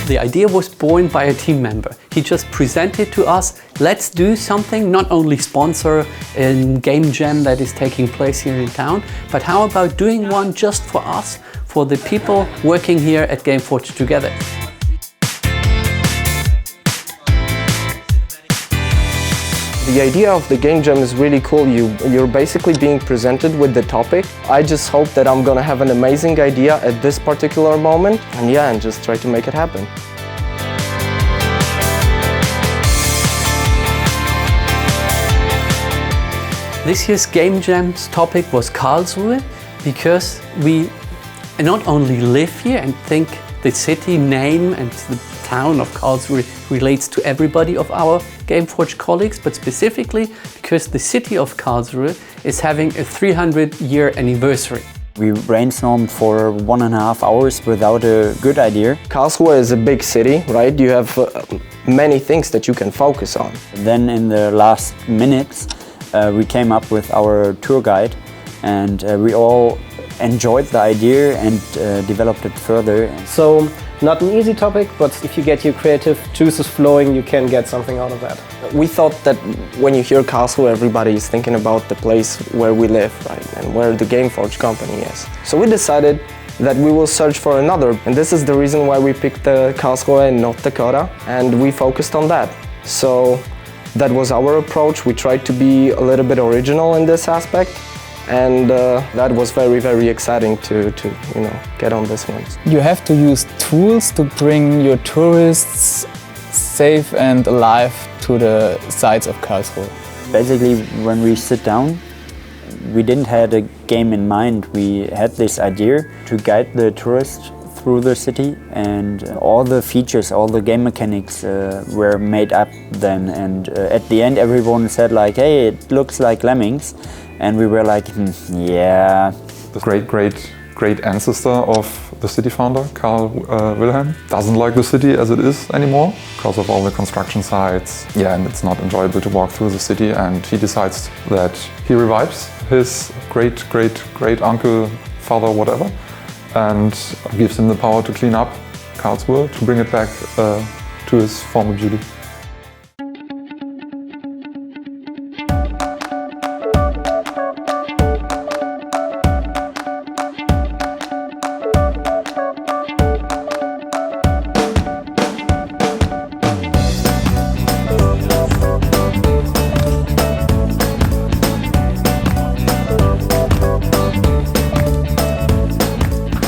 The idea was born by a team member. He just presented to us, let's do something, not only sponsor a GameJam that is taking place here in town, but how about doing one just for us, for the people working here at Gameforge together. The idea of the GameJam is really cool. You're basically being presented with the topic. I just hope that I'm gonna have an amazing idea at this particular moment and just try to make it happen. This year's GameJam's topic was Karlsruhe, because we not only live here and think the city name and the town of Karlsruhe relates to everybody of our Gameforge colleagues, but specifically because the city of Karlsruhe is having a 300-year anniversary. We brainstormed for 1.5 hours without a good idea. Karlsruhe is a big city, right? You have many things that you can focus on. Then in the last minutes we came up with our tour guide, and we all enjoyed the idea and developed it further. So, not an easy topic, but if you get your creative juices flowing, you can get something out of that. We thought that when you hear Karlsruhe, everybody is thinking about the place where we live, right? And where the Gameforge company is. So we decided that we will search for another, and this is the reason why we picked the Karlsruhe and not Dakota, and we focused on that. So that was our approach. We tried to be a little bit original in this aspect. And that was very, very exciting to get on this one. You have to use tools to bring your tourists safe and alive to the sites of Karlsruhe. Basically, when we sit down, we didn't have a game in mind. We had this idea to guide the tourists through the city, and all the features, all the game mechanics were made up then. And at the end, everyone said like, hey, it looks like Lemmings. And we were like, yeah. The great ancestor of the city founder, Karl Wilhelm, doesn't like the city as it is anymore because of all the construction sites. Yeah, and it's not enjoyable to walk through the city, and he decides that he revives his great uncle, father, whatever, and gives him the power to clean up Karlsruhe, to bring it back to his former beauty.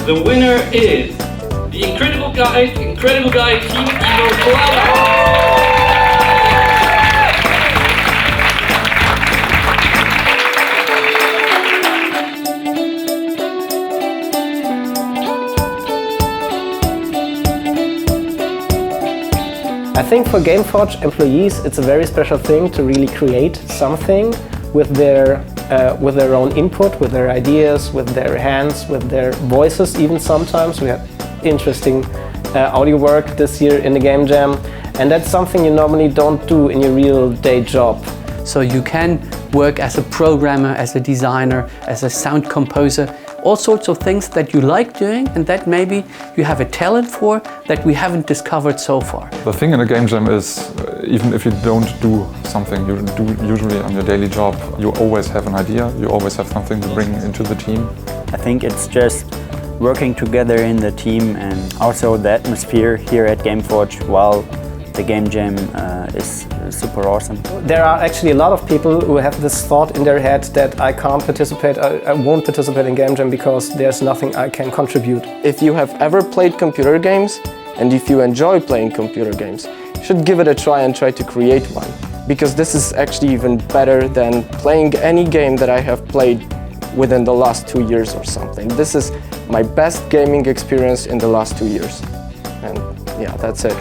The winner is the Incredible Guide Team Yugoslavia. I think for Gameforge employees, it's a very special thing to really create something with their own input, with their ideas, with their hands, with their voices even sometimes. We had interesting audio work this year in the GameJam, and that's something you normally don't do in your real day job. So you can work as a programmer, as a designer, as a sound composer, all sorts of things that you like doing and that maybe you have a talent for that we haven't discovered so far. The thing in a GameJam is, even if you don't do something you do usually on your daily job, you always have an idea, you always have something to bring into the team. I think it's just working together in the team, and also the atmosphere here at Gameforge while the GameJam is super awesome. There are actually a lot of people who have this thought in their head that I can't participate, I won't participate in GameJam because there's nothing I can contribute. If you have ever played computer games, and if you enjoy playing computer games, you should give it a try and try to create one. Because this is actually even better than playing any game that I have played within the last 2 years or something. This is my best gaming experience in the last 2 years. And yeah, that's it.